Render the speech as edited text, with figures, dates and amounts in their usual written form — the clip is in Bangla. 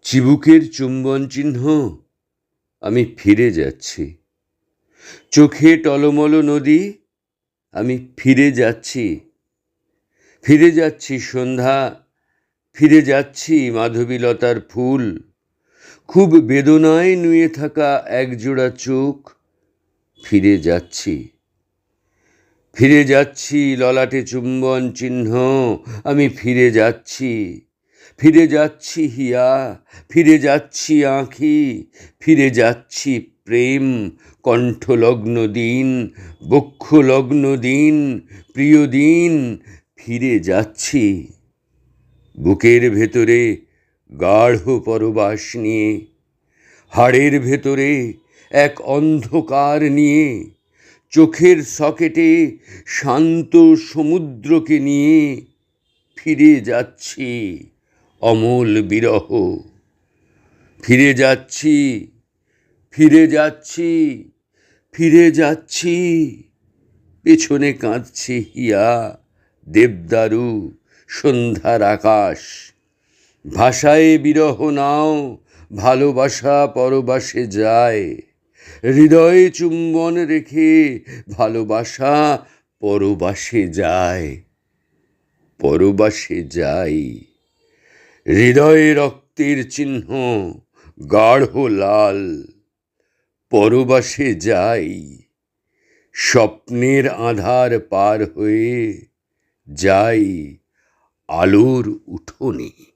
চিবুকের চুম্বন চিহ্ন, আমি ফিরে যাচ্ছি। চোখে টলমল নদী, আমি ফিরে যাচ্ছি। ফিরে যাচ্ছি সন্ধ্যা, ফিরে যাচ্ছি মাধবীলতার ফুল। খুব বেদনায় নুয়ে থাকা একজোড়া চোখ, ফিরে যাচ্ছি। ফিরে যাচ্ছি ললাটে চুম্বন চিহ্ন, আমি ফিরে যাচ্ছি। ফিরে যাচ্ছি হিয়া, ফিরে যাচ্ছি আঁখি, ফিরে যাচ্ছি প্রেম। কণ্ঠলগ্ন দিন, বক্ষলগ্ন দিন, প্রিয় দিন, ফিরে যাচ্ছি। বুকের ভেতরে গাঢ় পরবাস নিয়ে, হাড়ের ভেতরে এক অন্ধকার নিয়ে, চোখের সকেটে শান্ত সমুদ্রকে নিয়ে ফিরে যাচ্ছি অমল বিরহ। ফিরে যাচ্ছি, ফিরে যাচ্ছি, ফিরে যাচ্ছি। পেছনে কাঁদছে হিয়া, দেবদারু, সন্ধ্যার আকাশ। ভাষায় বিরহ নাও, ভালোবাসা পরবাসে যায়। হৃদয়ে চুম্বন রেখে ভালোবাসা পরবাসে যায়। পরবাসে যাই। হৃদয়ে রক্তের চিহ্ন গাঢ় লাল। পরবাসে যাই। স্বপ্নের আঁধার পার হয়ে যাই আলোর উঠোনে।